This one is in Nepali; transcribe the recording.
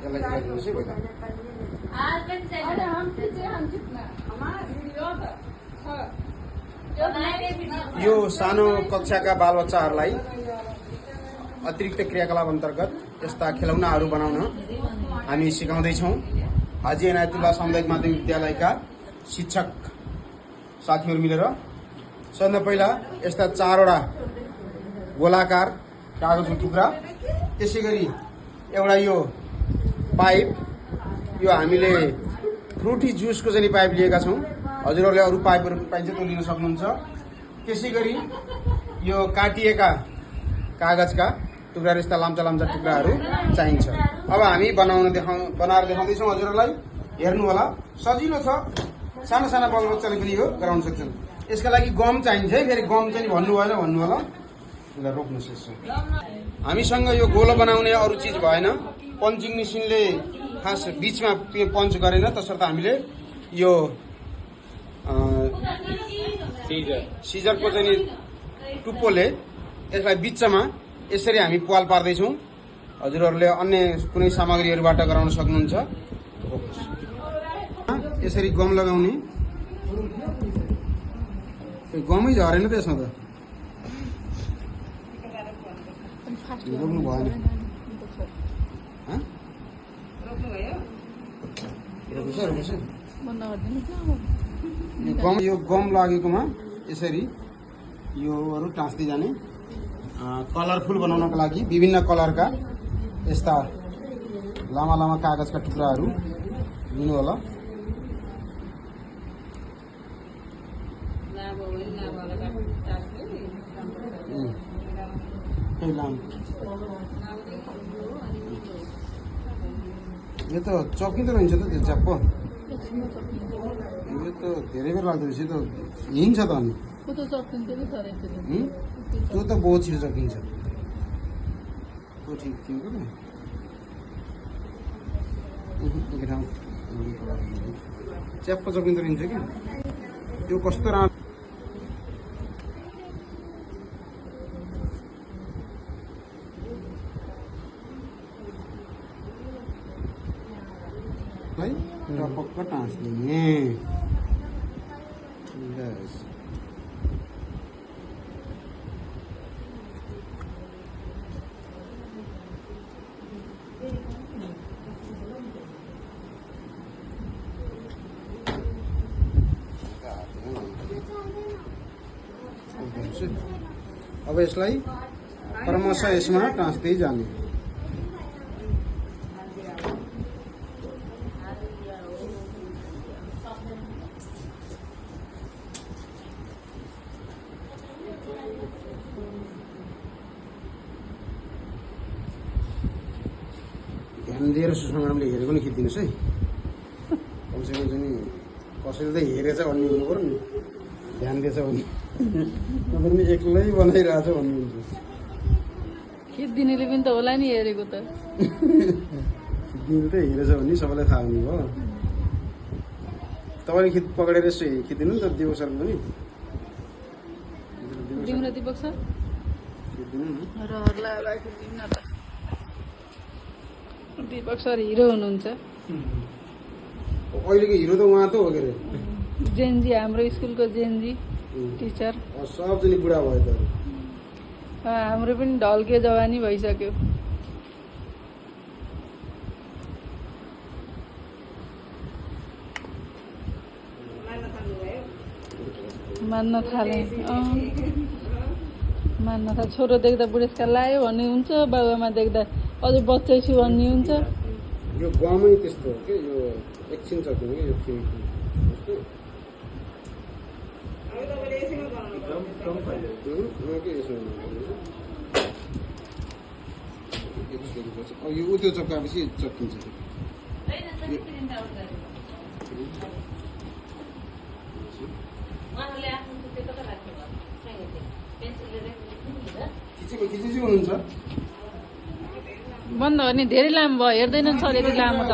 यसलाई खेलाइदिनुहोस् है पहिला। यो सानो कक्षाका बालबच्चाहरूलाई अतिरिक्त क्रियाकलाप अन्तर्गत यस्ता खेलौनाहरू बनाउन हामी सिकाउँदैछौँ। हाजी इनायतुल्लाह सामुदायिक माध्यमिक विद्यालयका शिक्षक साथीहरू मिलेर। सबभन्दा पहिला यस्ता 4वटा गोलाकार कागजको टुक्रा, त्यसै गरी एउटा यो पाइप, यो हामीले फ्रुटी जुसको चाहिँ पाइप लिएका छौँ। हजुरहरूले अरू पाइपहरू पाइन्छ त्यो लिन सक्नुहुन्छ। त्यसै गरी यो काटिएका कागजका टुक्राहरू, यस्ता लाम्चा लाम्चा टुक्राहरू चाहिन्छ। अब हामी बनाएर देखाउँदैछौँ हजुरहरूलाई। हेर्नु होला, सजिलो छ। साना साना बालबच्चाले पनि यो गराउन सक्छन्। यसका लागि गम चाहिन्छ है। फेरि गम चाहिँ भन्नु भएन भन्नु होला। यसलाई रोक्नुहोस् यसो। हामीसँग यो गोलो बनाउने अरू चिज भएन। पन्चिङ मेसिनले खास बिचमा पञ्च गरेन, तसर्थ हामीले यो सिजरको चाहिँ टुप्पोले यसलाई बिचमा यसरी हामी पाल पार्दैछौँ। हजुरहरूले अन्य कुनै सामग्रीहरूबाट गराउन सक्नुहुन्छ। यसरी गम लगाउने, गमै झरेन त यसमा त, रोक्नु भएन। यो गम लागेकोमा यसरी योहरू टाँस्दै जाने। कलरफुल बनाउनको लागि विभिन्न कलरका यस्ता लामा लामा कागजका टुक्राहरू लिनु होला। यो त चकिँदो रहन्छ त, त्यो च्याप्प। यो त धेरै बेर लाग्दो रहेछ, त हिँड्छ त। अनि त्यो त बहुत छिटो सकिन्छ। त्यो ठिक थियो कि ठाउँ च्याप्प सकिँदो रहन्छ कि। त्यो कस्तो राम्रो टपक्क टाँस्ने। अब यसलाई क्रमशः यसमा टाँस्दै जाने। ध्यान दिएर सुषमा म्याडमले हेरेको नि खिचिदिनुहोस् है। कमसेकम चाहिँ कसैले त हेरेछ भन्ने हुनु पर्यो नि, ध्यान दिएछ भन्ने। तपाईँ एक्लै बनाइरहेछ भन्नुहुन्छ। खिचिदिनेले पनि त होला नि हेरेको त। खिचिदिनु त हेरेछ भने सबैलाई थाहा हुने भयो। तपाईँले पक्रेर यसो खिचिदिनु नि त दिपक सरको पनि। दिउँ र Deepak sir Deepak sir hero हुनुहुन्छ। अहिलेको हिरो त उहाँ त हो के अरे, जेनजी, हाम्रो स्कुलको जेनजी टिचर। सबजना बुढा भयो त। हाम्रो पनि ढल्के जवानी भइसक्यो। मान्न थाले। मान्न थाले। छोरो देख्दा बुढेसकाल लाग्यो भन्ने हुन्छ, बाबुआमा देख्दा अझै बच्चै छु भन्ने हुन्छ। यो गमै त्यस्तो हो कि, यो एकछिन सकिने कि यो यो उत्यो चप्काएपछि चक्किन्छ। खिचिची हुनुहुन्छ बन्द गर्ने धेरै लामो भयो, हेर्दैनन् सर यति लामो त।